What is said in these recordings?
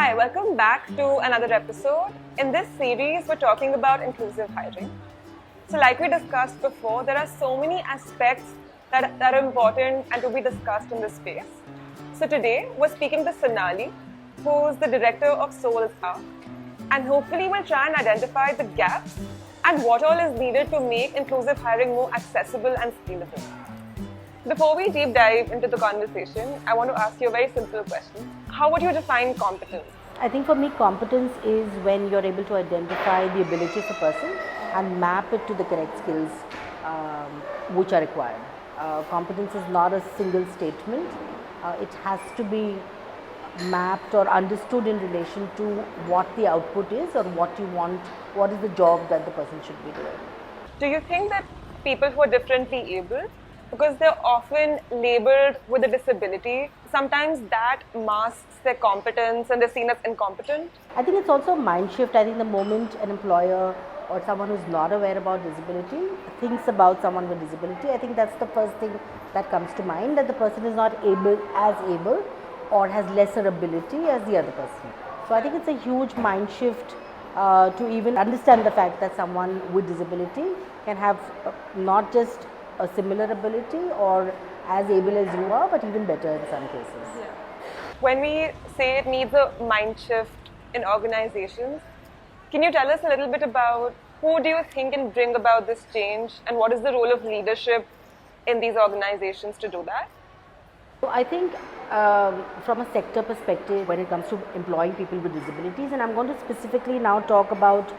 Hi, welcome back to another episode. In this series, we're talking about inclusive hiring. So, like we discussed before, there are so many aspects that are important and to be discussed in this space. So, today, we're speaking to Sonali, who's the director of Soul's Arc, and hopefully, we'll try and identify the gaps and what all is needed to make inclusive hiring more accessible and scalable. Before we deep dive into the conversation, I want to ask you a very simple question. How would you define competence? I think for me, competence is when you're able to identify the ability of a person and map it to the correct skills which are required. Competence is not a single statement. It has to be mapped or understood in relation to what the output is or what you want, what is the job that the person should be doing. Do you think that people who are differently able, because they're often labeled with a disability, sometimes that masks their competence and they're seen as incompetent? I think it's also a mind shift. I think the moment an employer or someone who's not aware about disability thinks about someone with disability, I think that's the first thing that comes to mind, that the person is not able or has lesser ability as the other person. So I think it's a huge mind shift to even understand the fact that someone with disability can have not just a similar ability or as able as you are, but even better in some cases. Yeah. When we say it needs a mind shift in organizations, can you tell us a little bit about who do you think can bring about this change and what is the role of leadership in these organizations to do that? So I think from a sector perspective, when it comes to employing people with disabilities, and I'm going to specifically now talk about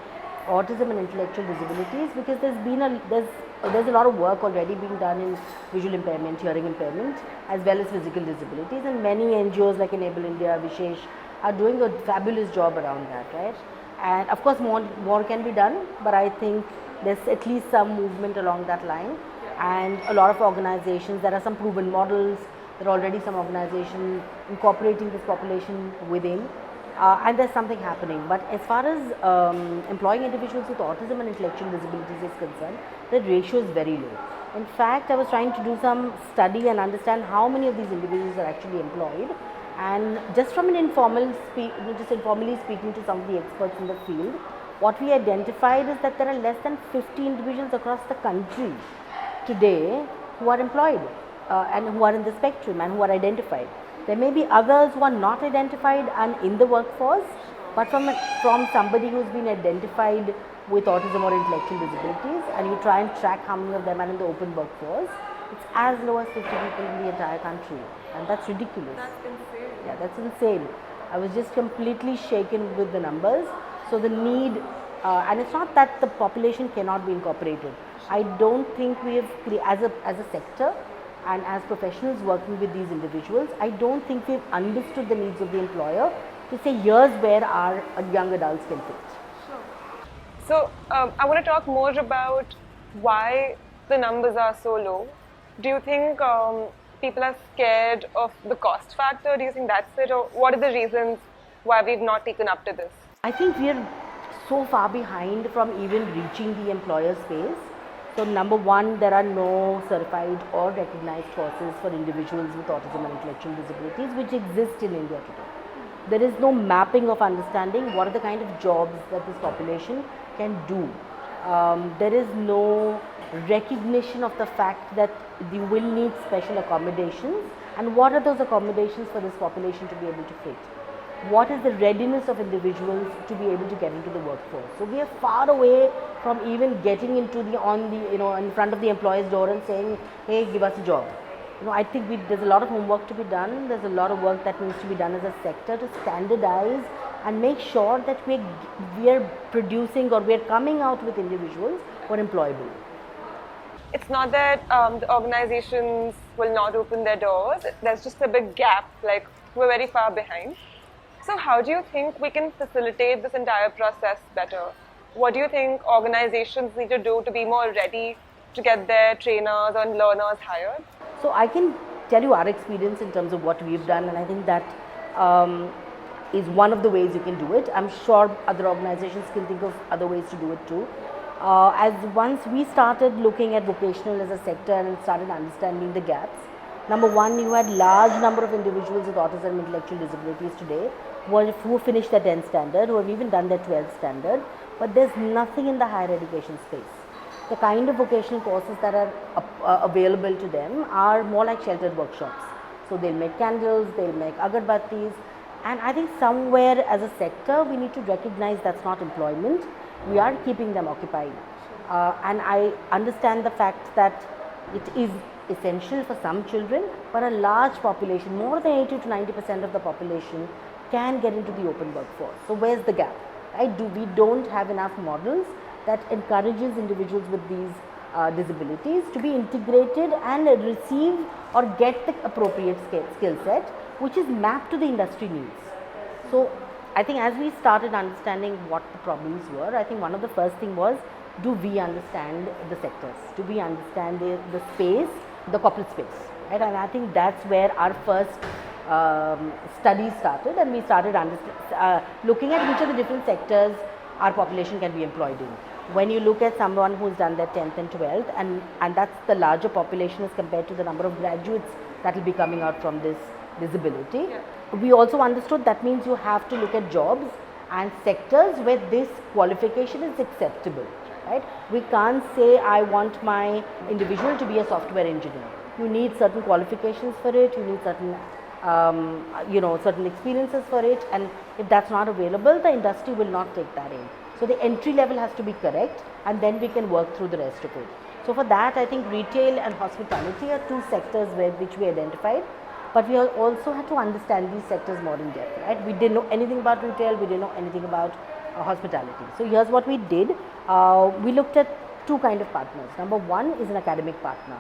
autism and intellectual disabilities, because there's a lot of work already being done in visual impairment, hearing impairment, as well as physical disabilities, and many NGOs like Enable India, Vishesh are doing a fabulous job around that, right? And of course more can be done, but I think there's at least some movement along that line, and a lot of organizations, there are some proven models, there are already some organizations incorporating this population within. And there's something happening. But as far as employing individuals with autism and intellectual disabilities is concerned, the ratio is very low. In fact, I was trying to do some study and understand how many of these individuals are actually employed. And just from an informally speaking to some of the experts in the field, what we identified is that there are less than 50 individuals across the country today who are employed and who are in the spectrum and who are identified. There may be others who are not identified and in the workforce, but from somebody who's been identified with autism or intellectual disabilities, and you try and track how many of them are in the open workforce, it's as low as 50 people in the entire country, and that's ridiculous. That's insane. Yeah, that's insane. I was just completely shaken with the numbers. So the need, and it's not that the population cannot be incorporated. I don't think we have, as a sector, and as professionals working with these individuals, I don't think we've understood the needs of the employer to say here's where our young adults can fit. Sure. So I want to talk more about why the numbers are so low. Do you think people are scared of the cost factor? Do you think that's it? Or what are the reasons why we've not taken up to this? I think we're so far behind from even reaching the employer space. So number one, there are no certified or recognized courses for individuals with autism and intellectual disabilities which exist in India today. There is no mapping of understanding what are the kind of jobs that this population can do. There is no recognition of the fact that you will need special accommodations, and what are those accommodations for this population to be able to fit. What is the readiness of individuals to be able to get into the workforce? So we are far away from even getting into in front of the employer's door and saying, hey, give us a job. I think there's a lot of homework to be done. There's a lot of work that needs to be done as a sector to standardize and make sure that we are producing or we are coming out with individuals who are employable. It's not that the organizations will not open their doors. There's just a big gap, like we're very far behind. So how do you think we can facilitate this entire process better? What do you think organizations need to do to be more ready to get their trainers and learners hired? So I can tell you our experience in terms of what we've done, and I think that is one of the ways you can do it. I'm sure other organizations can think of other ways to do it too. As once we started looking at vocational as a sector and started understanding the gaps, Number one, you had large number of individuals with autism and intellectual disabilities today who finished their 10th standard, who have even done their 12th standard, but there's nothing in the higher education space. The kind of vocational courses that are available to them are more like sheltered workshops. So they'll make candles, they'll make agarbattis, and I think somewhere as a sector we need to recognize that's not employment. We are keeping them occupied, and I understand the fact that it is essential for some children, but a large population, more than 80 to 90% of the population can get into the open workforce. So where's the gap? Right? We don't have enough models that encourages individuals with these disabilities to be integrated and receive or get the appropriate skill set which is mapped to the industry needs. So I think as we started understanding what the problems were, I think one of the first thing was, do we understand the sectors? Do we understand the space, the corporate space? Right? And I think that's where our first study started, and we started looking at which of the different sectors our population can be employed in. When you look at someone who's done their 10th and 12th, and that's the larger population as compared to the number of graduates that will be coming out from this disability. Yeah. We also understood that means you have to look at jobs and sectors where this qualification is acceptable. Right? We can't say I want my individual to be a software engineer. You need certain qualifications for it, you need certain certain experiences for it, and if that's not available, the industry will not take that in. So the entry level has to be correct, and then we can work through the rest of it. So for that, I think retail and hospitality are two sectors which we identified, but we also had to understand these sectors more in depth. Right? We didn't know anything about retail, we didn't know anything about hospitality. So here's what we did. We looked at two kind of partners. Number one is an academic partner.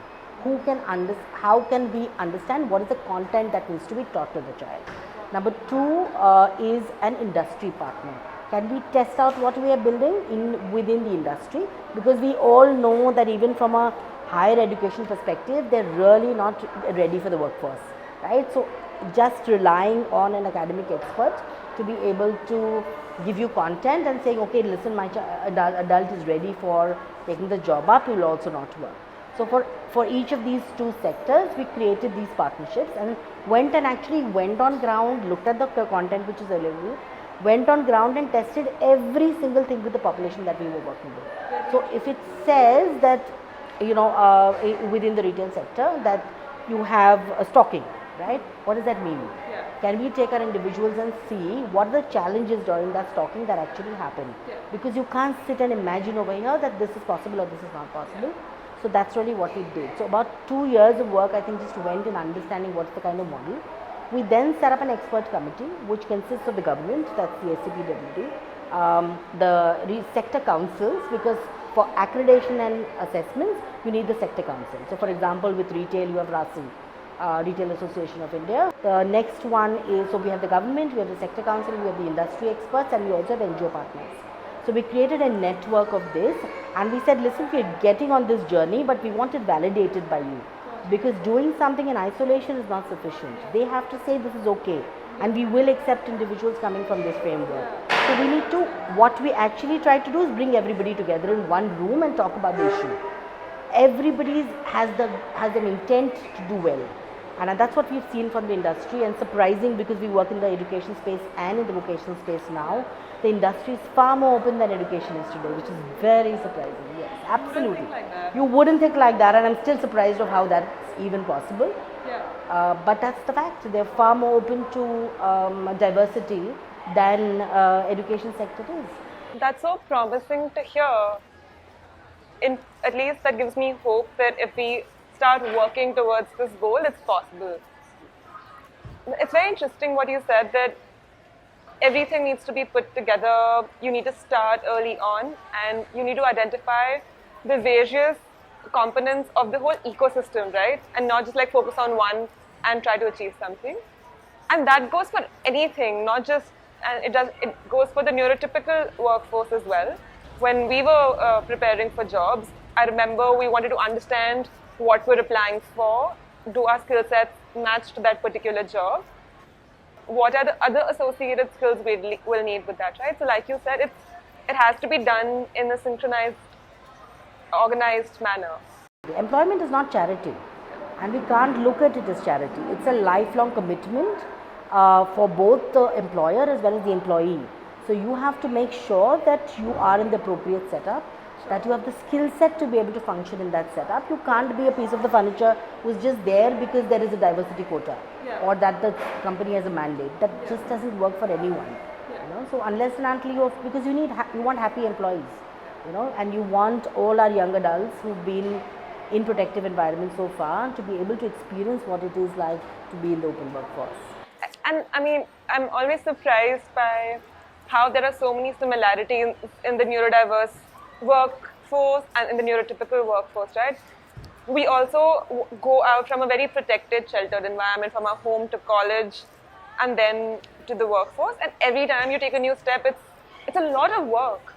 How can we understand what is the content that needs to be taught to the child? Number two is an industry partner. Can we test out what we are building within the industry? Because we all know that even from a higher education perspective, they're really not ready for the workforce, right? So just relying on an academic expert to be able to give you content and saying, okay, listen, my adult is ready for taking the job up, will also not work. So for each of these two sectors, we created these partnerships and went on ground, looked at the content which is available, went on ground and tested every single thing with the population that we were working with. So if it says that, within the retail sector that you have stocking, right? What does that mean? Yeah. Can we take our individuals and see what are the challenges during that stocking that actually happen? Yeah. Because you can't sit and imagine over here that this is possible or this is not possible. Yeah. So that's really what we did. So about 2 years of work, I think, just went in understanding what's the kind of model. We then set up an expert committee which consists of the government, that's the SCPWD, the sector councils, because for accreditation and assessments, you need the sector council. So for example, with retail, you have RASI, Retail Association of India. The next one is, so we have the government, we have the sector council, we have the industry experts, and we also have NGO partners. So we created a network of this, and we said, listen, we're getting on this journey, but we want it validated by you. Because doing something in isolation is not sufficient. They have to say this is okay, and we will accept individuals coming from this framework. So we need to, what we actually try to do is bring everybody together in one room and talk about the issue. Everybody has an intent to do well. And that's what we've seen from the industry, and surprising because we work in the education space and in the vocational space now. The industry is far more open than education is today, which is very surprising. Yes, absolutely. You wouldn't think like that, and I'm still surprised of how that's even possible. Yeah. But that's the fact. They're far more open to diversity than education sector is. That's so promising to hear. At least that gives me hope that if we start working towards this goal, it's possible. It's very interesting what you said, that everything needs to be put together. You need to start early on, and you need to identify the various components of the whole ecosystem, right? And not just like focus on one and try to achieve something. And that goes for anything, not just, and it goes for the neurotypical workforce as well. When we were preparing for jobs, I remember we wanted to understand what we're applying for. Do our skill sets match to that particular job? What are the other associated skills we'll need with that, right? So like you said, it has to be done in a synchronized, organized manner. Employment is not charity. and we can't look at it as charity. It's a lifelong commitment for both the employer as well as the employee. So you have to make sure that you are in the appropriate setup, that you have the skill set to be able to function in that setup. You can't be a piece of the furniture who's just there because there is a diversity quota or that the company has a mandate. That just doesn't work for anyone. You know, so unless and until you, because you want happy employees, you know, and you want all our young adults who've been in protective environments so far to be able to experience what it is like to be in the open workforce. And I mean, I'm always surprised by how there are so many similarities in the neurodiverse workforce and in the neurotypical workforce, right? We also go out from a very protected, sheltered environment, from our home to college and then to the workforce. And every time you take a new step, it's a lot of work.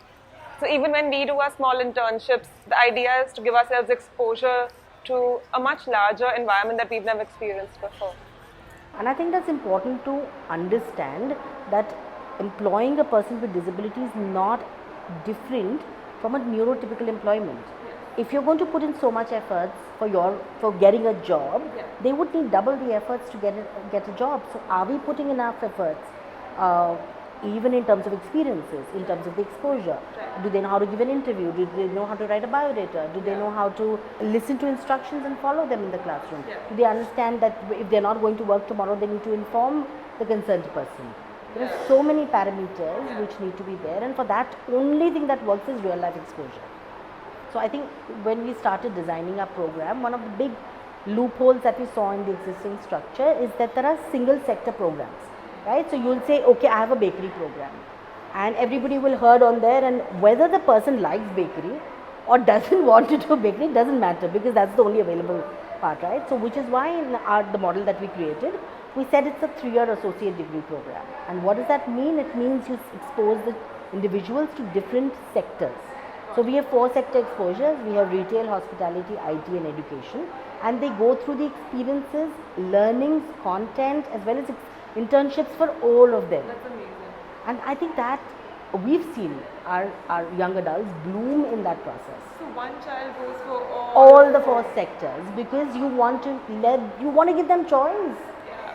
So even when we do our small internships, the idea is to give ourselves exposure to a much larger environment that we've never experienced before. And I think that's important to understand that employing a person with disability is not different from a neurotypical employment. If you're going to put in so much efforts for getting a job, they would need double the efforts to get a job. So are we putting enough efforts, even in terms of experiences, in terms of the exposure? Do they know how to give an interview? Do they know how to write a biodata? Do they know how to listen to instructions and follow them in the classroom? Do they understand that if they're not going to work tomorrow, they need to inform the concerned person? There are so many parameters which need to be there, and for that, only thing that works is real life exposure. So I think when we started designing our program, one of the big loopholes that we saw in the existing structure is that there are single sector programs, right? So you'll say, okay, I have a bakery program, and everybody will herd on there, and whether the person likes bakery or doesn't want to do bakery doesn't matter, because that's the only available part, right? So which is why in the model that we created, we said it's a 3-year associate degree program. And what does that mean? It means you expose the individuals to different sectors. So we have 4 sector exposures. We have retail, hospitality, IT and education, and they go through the experiences, learnings, content as well as internships for all of them. That's amazing. And I think that we've seen our young adults bloom in that process. So one child goes for All the 4 sectors, because you want to give them choice.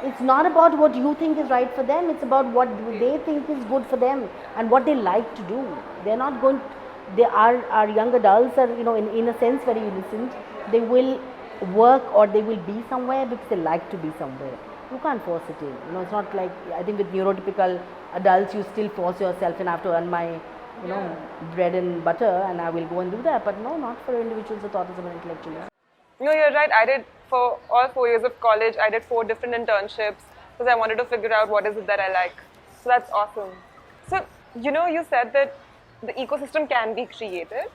It's not about what you think is right for them, it's about what they think is good for them and what they like to do. They're not going, our young adults are, you know, in a sense very innocent. They will work or they will be somewhere because they like to be somewhere. You can't force it in. You know, it's not like, I think with neurotypical adults, you still force yourself and I have to earn my, you know, bread and butter and I will go and do that. But no, not for individuals with autism and intellectuals. No, you're right. I did, for all 4 years of college, I did 4 different internships because I wanted to figure out what is it that I like. So that's awesome. So, you know, you said that the ecosystem can be created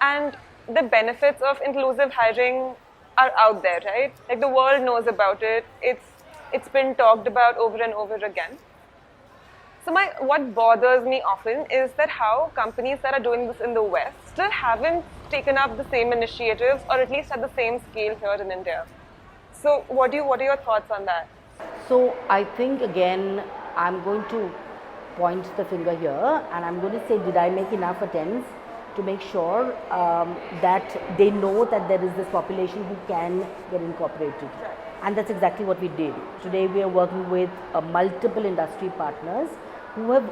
and the benefits of inclusive hiring are out there, right? Like the world knows about it. It's been talked about over and over again. So what bothers me often is that how companies that are doing this in the West still haven't taken up the same initiatives, or at least at the same scale here in India. So what are your thoughts on that? So I think again, I'm going to point the finger here and I'm going to say, did I make enough attempts to make sure that they know that there is this population who can get incorporated? And that's exactly what we did. Today we are working with multiple industry partners who have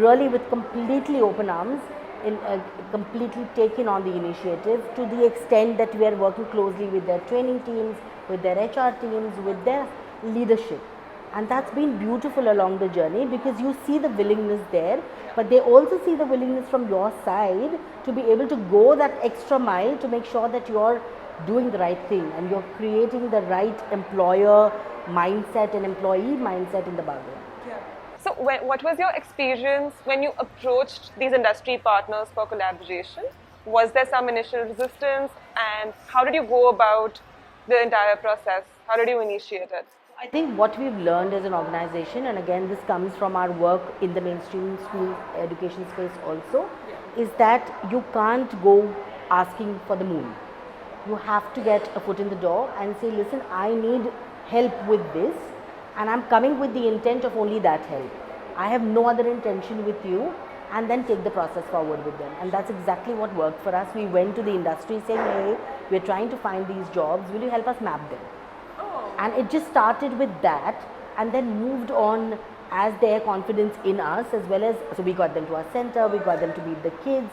really with completely open arms completely taken on the initiative, to the extent that we are working closely with their training teams, with their HR teams, with their leadership. And that's been beautiful along the journey, because you see the willingness there, but they also see the willingness from your side to be able to go that extra mile to make sure that you're doing the right thing and you're creating the right employer mindset and employee mindset in the bargain. So what was your experience when you approached these industry partners for collaboration? Was there some initial resistance, and how did you go about the entire process? How did you initiate it? I think what we've learned as an organization, and again this comes from our work in the mainstream school education space also, is that you can't go asking for the moon. You have to get a foot in the door and say, listen, I need help with this, and I'm coming with the intent of only that help. I have no other intention with you and then take the process forward with them. And that's exactly what worked for us. We went to the industry saying, hey, we're trying to find these jobs, will you help us map them? And it just started with that and then moved on as their confidence in us, as well as, so we got them to our center, we got them to meet the kids.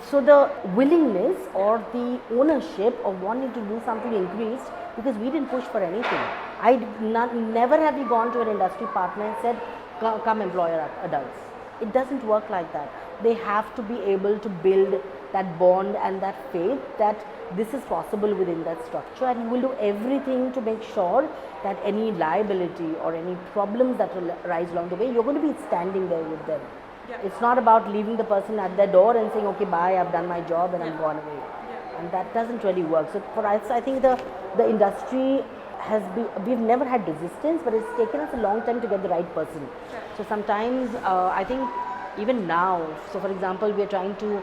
So the willingness or the ownership of wanting to do something increased because we didn't push for anything. Never have we gone to an industry partner and said, come employ our adults. It doesn't work like that. They have to be able to build that bond and that faith that this is possible within that structure, and you will do everything to make sure that any liability or any problems that will arise along the way, you're going to be standing there with them. Yeah. It's not about leaving the person at their door and saying, okay, bye, I've done my job and I'm gone away. Yeah. And that doesn't really work. So for us, I think the industry has been, we've never had resistance, but it's taken us a long time to get the right person. Yeah. So sometimes I think even now, so for example, we are trying to,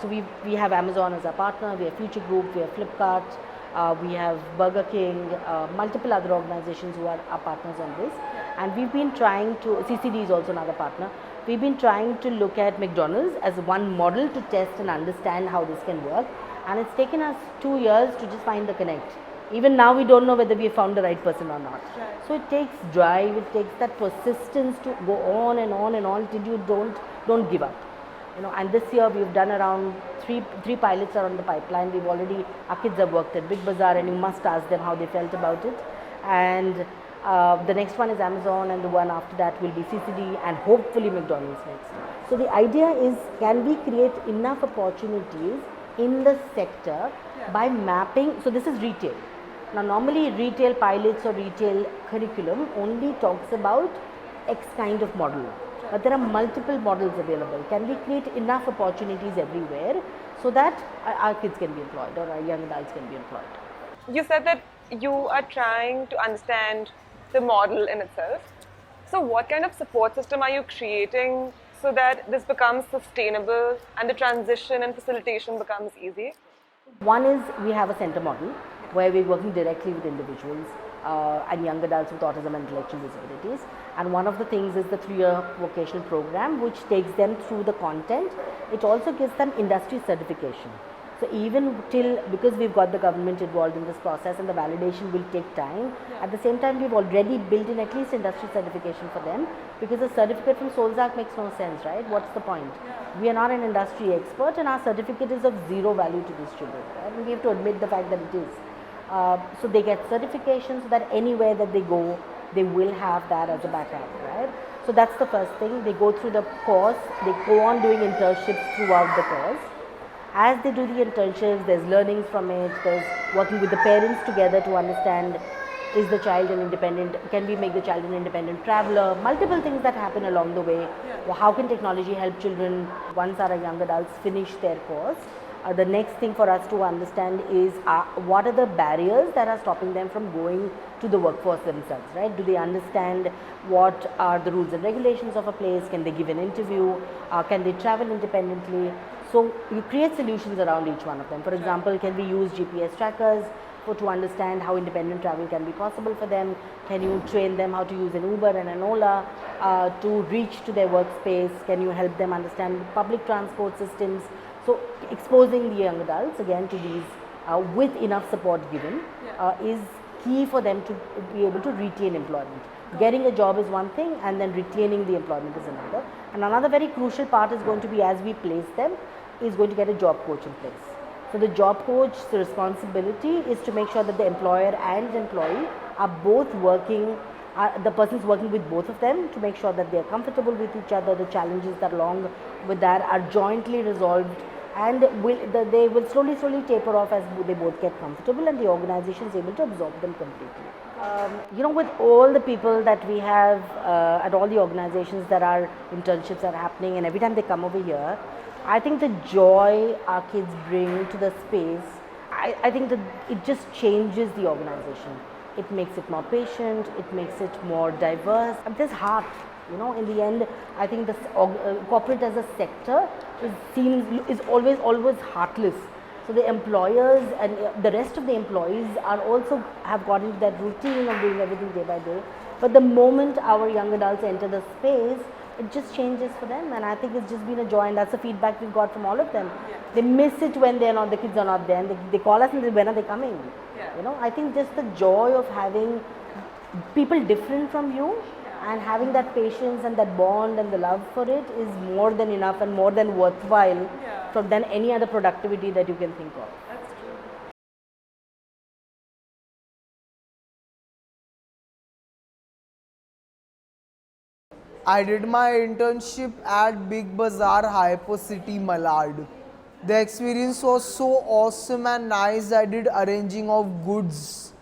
so we have Amazon as our partner, we have Future Group, we have Flipkart, we have Burger King, multiple other organizations who are our partners on this. Yeah. And we've been trying to, CCD is also another partner. We've been trying to look at McDonald's as one model to test and understand how this can work. And it's taken us 2 years to just find the connect. Even now we don't know whether we have found the right person or not. Right. So it takes drive, it takes that persistence to go on and on and on till you don't give up. You know, and this year we've done around three pilots are on the pipeline. We've already, our kids have worked at Big Bazaar, and you must ask them how they felt about it. And the next one is Amazon, and the one after that will be CCD, and hopefully McDonald's next. So the idea is, can we create enough opportunities in the sector by mapping, so this is retail. Now normally retail pilots or retail curriculum only talks about X kind of model, but there are multiple models available. Can we create enough opportunities everywhere so that our kids can be employed or our young adults can be employed? You said that you are trying to understand the model in itself. So what kind of support system are you creating so that this becomes sustainable and the transition and facilitation becomes easy? One is we have a center model where we're working directly with individuals and young adults with autism and intellectual disabilities. And one of the things is the 3-year vocational program, which takes them through the content. It also gives them industry certification. So even because we've got the government involved in this process and the validation will take time, at the same time we've already built in at least industry certification for them, because a certificate from Solzak makes no sense, right? What's the point? We are not an industry expert and our certificate is of zero value to these children, right? And we have to admit the fact that it is. So they get certification so that anywhere that they go, they will have that as a backup, right? So that's the first thing. They go through the course, they go on doing internships throughout the course. As they do the internships, there's learnings from it, there's working with the parents together to understand, is the child an independent, can we make the child an independent traveler, multiple things that happen along the way. Well, how can technology help children once our young adults finish their course? The next thing for us to understand is what are the barriers that are stopping them from going to the workforce themselves, right? Do they understand what are the rules and regulations of a place? Can they give an interview? Can they travel independently? So you create solutions around each one of them. For example, can we use GPS trackers to understand how independent travel can be possible for them? Can you train them how to use an Uber and an Ola to reach to their workspace? Can you help them understand public transport systems? So exposing the young adults again to these with enough support given is key for them to be able to retain employment. Getting a job is one thing, and then retaining the employment is another. And another very crucial part is going to be, as we place them, is going to get a job coach in place. So the job coach's responsibility is to make sure that the employer and employee are both working, the person's working with both of them to make sure that they are comfortable with each other, the challenges that along with that are jointly resolved, and they will slowly taper off as they both get comfortable and the organization is able to absorb them completely. You know, with all the people that we have at all the organizations that our internships are happening, and every time they come over here, I think the joy our kids bring to the space, I think that it just changes the organization. It makes it more patient, it makes it more diverse, and there's heart. You know, in the end, I think the corporate as a sector is always heartless. So the employers and the rest of the employees are also have got into that routine of doing everything day by day. But the moment our young adults enter the space, it just changes for them, and I think it's just been a joy, and that's the feedback we've got from all of them. They miss it when they're not, the kids are not there, and they call us and they, when are they coming? You know, I think just the joy of having people different from you and having that patience and that bond and the love for it is more than enough and more than worthwhile than any other productivity that you can think of. That's true. I did my internship at Big Bazaar, Hyper City, Malad. The experience was so awesome and nice. I did arranging of goods.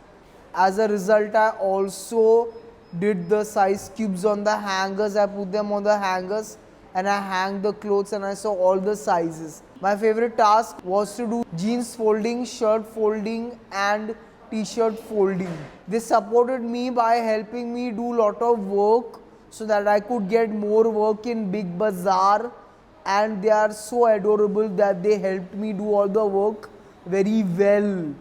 As a result, I also did the size cubes on the hangers. I put them on the hangers and I hang the clothes and I saw all the sizes. My favorite task was to do jeans folding, shirt folding and t-shirt folding. They supported me by helping me do lot of work so that I could get more work in Big Bazaar, and they are so adorable that they helped me do all the work very well.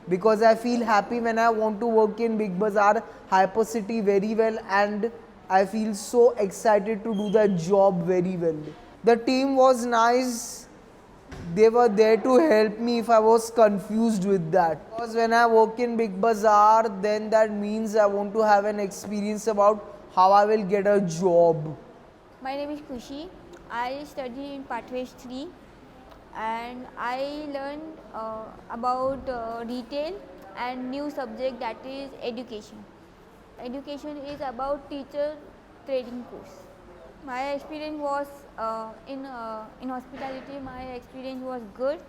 Because I feel happy when I want to work in Big Bazaar, Hyper City very well, and I feel so excited to do that job very well. The team was nice. They were there to help me if I was confused with that. Because when I work in Big Bazaar, then that means I want to have an experience about how I will get a job. My name is Kushi. I study in Pathways 3 and I learned about retail and new subject, that is education. Education is about teacher training course. My experience was in hospitality. My experience was good.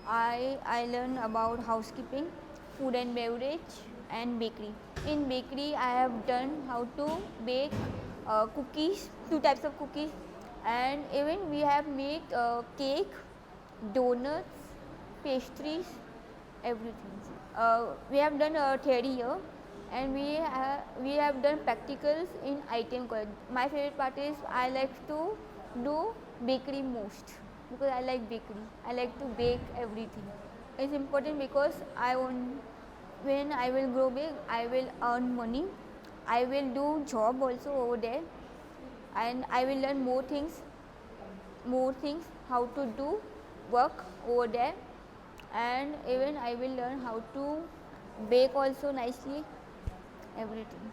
I learned about housekeeping, food and beverage, and bakery. In bakery, I have done how to bake cookies, 2 types of cookies, and even we have made cake, donuts, pastries, everything. We have done a theory here, and we have done practicals in ITM college. My favorite part is I like to do bakery most because I like bakery. I like to bake everything. It's important because when I will grow big, I will earn money. I will do job also over there, and I will learn more things, how to do work over there, and even I will learn how to bake also nicely, everything.